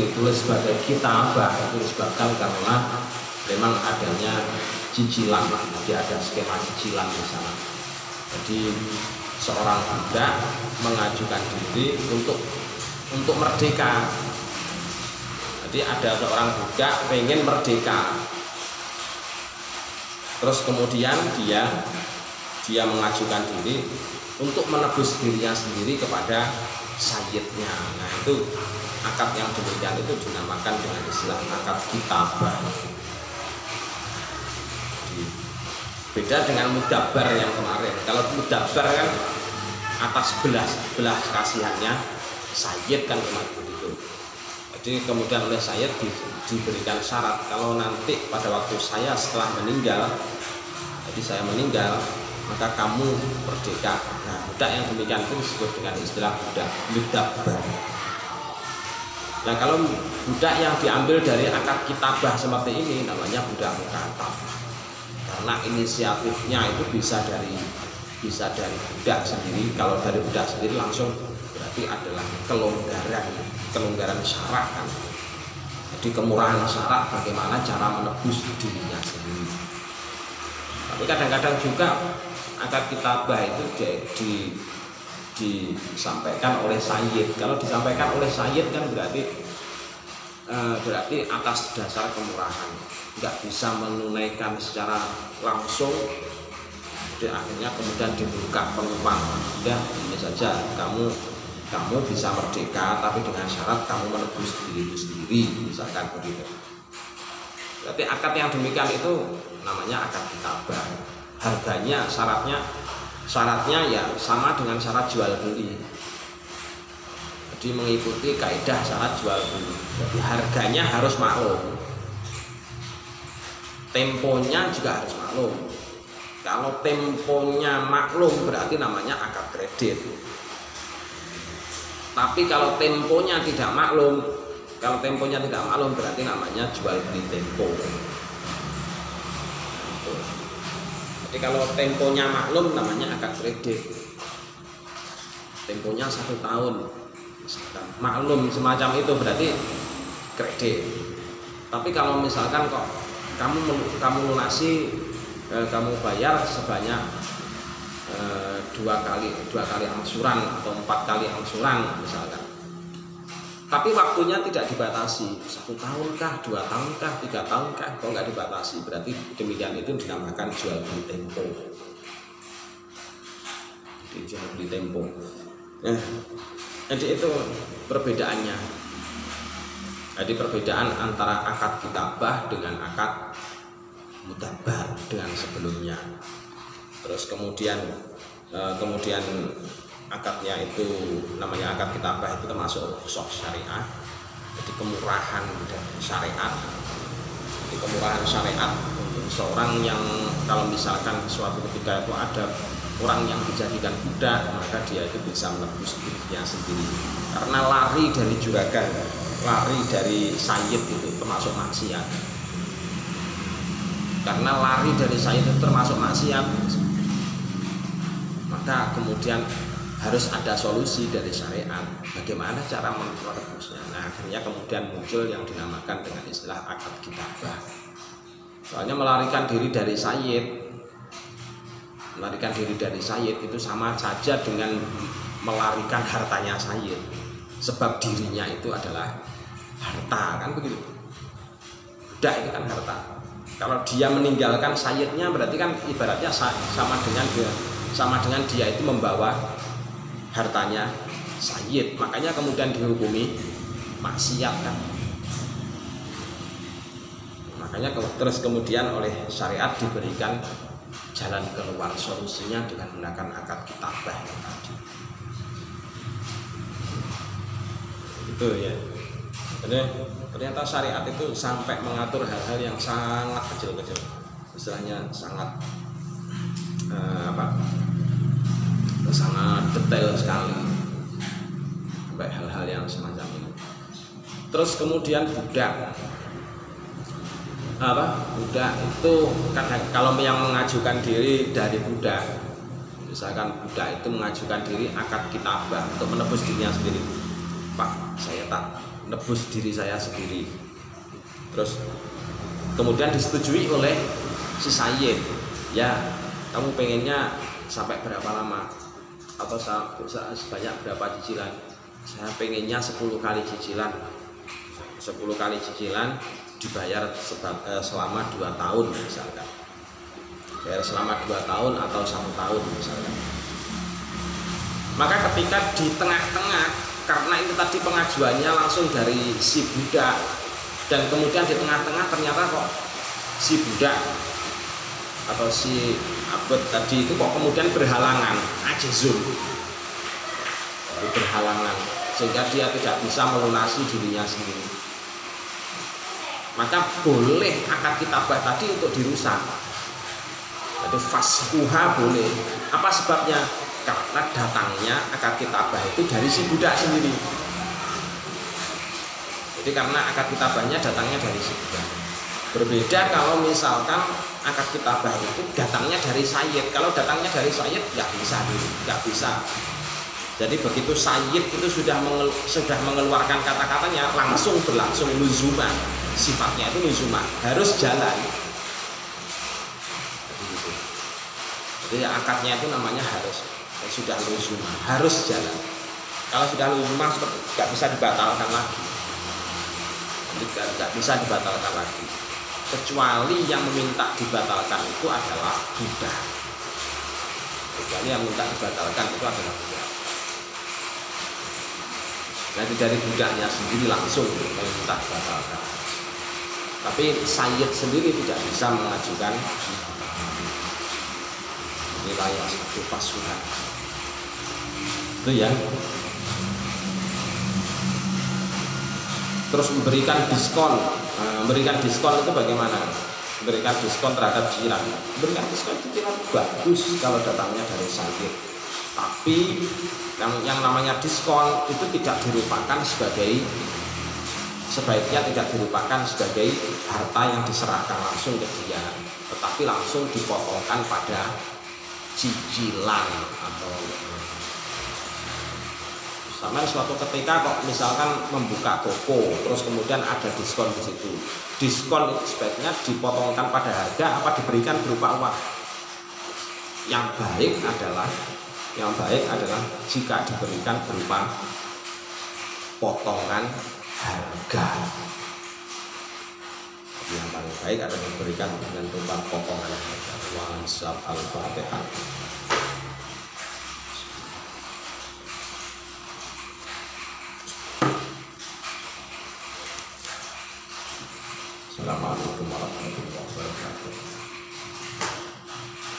ditulis sebagai kitabah itu disebabkan karena memang adanya cicilan, jadi ada skema cicilan di sana. Jadi seorang budak mengajukan diri untuk merdeka. Jadi ada seorang budak pengen merdeka, terus kemudian dia mengajukan diri untuk menebus dirinya sendiri kepada sayyidnya. Nah, itu akad yang demikian itu dinamakan dengan istilah akad kitabah. Beda dengan mudabbar yang kemarin. Kalau mudabbar kan atas belas kasihannya sayyid kan kemarin begitu. Jadi kemudian oleh sayyid diberikan syarat, kalau nanti pada waktu saya setelah meninggal, jadi saya meninggal, maka kamu merdeka. Nah, budak yang demikian itu disebut dengan istilah budak mudabbar. Nah, kalau budak yang diambil dari akad kitabah seperti ini namanya budak mukatab. Karena inisiatifnya itu bisa dari budak sendiri. Kalau dari budak sendiri langsung berarti adalah kelonggaran syarat kan. Jadi kemurahan syarat bagaimana cara menebus dirinya sendiri. Tapi kadang-kadang juga akad kitabah itu disampaikan oleh sayyid. Kalau disampaikan oleh sayyid kan berarti atas dasar kemurahan, nggak bisa menunaikan secara langsung. Jadi akhirnya kemudian dibuka penumpang, ya ini saja kamu bisa merdeka, tapi dengan syarat kamu menebus diri sendiri, misalkan begitu. Berarti akad yang demikian itu namanya akad kitabah. Harganya, syaratnya ya sama dengan syarat jual beli. Jadi mengikuti kaidah syarat jual beli. Jadi harganya harus maklum, temponya juga harus maklum. Kalau temponya maklum berarti namanya akad kredit. Tapi kalau temponya tidak maklum, berarti namanya jual beli tempo. Jadi kalau temponya maklum namanya akad kredit. Temponya 1 tahun, maklum semacam itu berarti kredit. Tapi kalau misalkan kok kamu lunasi, kamu bayar sebanyak 2 kali angsuran atau 4 kali angsuran misalkan, tapi waktunya tidak dibatasi, 1 tahunkah, 2 tahunkah, 3 tahunkah, kalau nggak dibatasi berarti demikian itu dinamakan jual beli tempo. Jadi jual beli tempo. Nah, jadi itu perbedaannya. Jadi perbedaan antara akad kitabah dengan akad mudabbar dengan sebelumnya. Terus kemudian akadnya itu namanya akad kitabah itu termasuk rukhsah syariat. Jadi kemurahan dari syariat. Jadi kemurahan syariat untuk seorang yang kalau misalkan suatu ketika itu ada orang yang dijadikan budak, maka dia itu bisa menebus dirinya sendiri. Karena lari dari juragan, lari dari sayyid itu termasuk maksiat. Karena lari dari sayyid itu termasuk maksiat, maka kemudian harus ada solusi dari syariat. Bagaimana cara menebusnya? Nah, akhirnya kemudian muncul yang dinamakan dengan istilah akad kitabah. Soalnya melarikan diri dari sayyid itu sama saja dengan melarikan hartanya sayyid. Sebab dirinya itu adalah harta, kan begitu. Budak itu kan harta. Kalau dia meninggalkan sayyidnya berarti kan ibaratnya sama dengan dia itu membawa hartanya sayyid. Makanya kemudian dihukumi maksiat kan. Makanya terus kemudian oleh syariat diberikan jalan keluar, solusinya dengan menggunakan akad kitabah tadi. Itu ya. Jadi ternyata syariat itu sampai mengatur hal-hal yang sangat kecil-kecil, istilahnya sangat sangat detail sekali, sampai hal-hal yang semacam ini. Terus kemudian budak itu kadang kalau yang mengajukan diri dari budak, misalkan budak itu mengajukan diri akad kitabah untuk menebus dirinya sendiri. Pak, saya tak nebus diri saya sendiri. Terus kemudian disetujui oleh si sayyid, ya kamu pengennya sampai berapa lama atau sebanyak berapa cicilan? Saya pengennya 10 kali cicilan, 10 kali cicilan dibayar selama 2 tahun misalkan, bayar selama 2 tahun atau 1 tahun misalkan. Maka ketika di tengah-tengah, karena itu tadi pengajuannya langsung dari si budak, dan kemudian di tengah-tengah ternyata kok si budak atau si abad tadi itu kok kemudian berhalangan, ajizun, berhalangan, sehingga dia tidak bisa melunasi dirinya sendiri. Maka boleh akad kitabah tadi untuk dirusak. Jadi faskuha boleh. Apa sebabnya? Karena datangnya akad kitabah itu dari si budak sendiri. Jadi karena akad kitabahnya datangnya dari si budak. Berbeda kalau misalkan akad kitabah itu datangnya dari sayyid. Kalau datangnya dari sayyid nggak bisa dulu, nggak bisa. Jadi begitu sayyid itu sudah mengeluarkan kata-katanya, langsung berlangsung luzuman. Sifatnya itu luzuman, harus jalan. Jadi akadnya itu namanya harus, sudah luzuman, harus jalan. Kalau sudah luzuman nggak bisa dibatalkan lagi. Nggak bisa dibatalkan lagi. Kecuali yang meminta dibatalkan itu adalah budak. Kecuali yang minta dibatalkan itu adalah budak. Nanti dari budaknya sendiri langsung meminta dibatalkan. Tapi sayyid sendiri tidak bisa mengajukan wilayah satu pasukan. Itu ya. Terus memberikan diskon. Memberikan diskon itu bagaimana? Memberikan diskon terhadap cicilan. Memberikan diskon cicilan bagus kalau datangnya dari sayyid. Tapi yang namanya diskon itu tidak dirupakan sebaiknya tidak dirupakan sebagai harta yang diserahkan langsung ke dia, tetapi langsung dipotongkan pada cicilan. Atau sama suatu ketika kok misalkan membuka toko, terus kemudian ada diskon di situ. Diskon itu sebaiknya dipotongkan pada harga apa diberikan berupa uang. Yang baik adalah jika diberikan berupa potongan harga. Yang paling baik adalah diberikan dengan berupa potongan harga. Wa al-Fatihah. Assalamualaikum warahmatullahi wabarakatuh.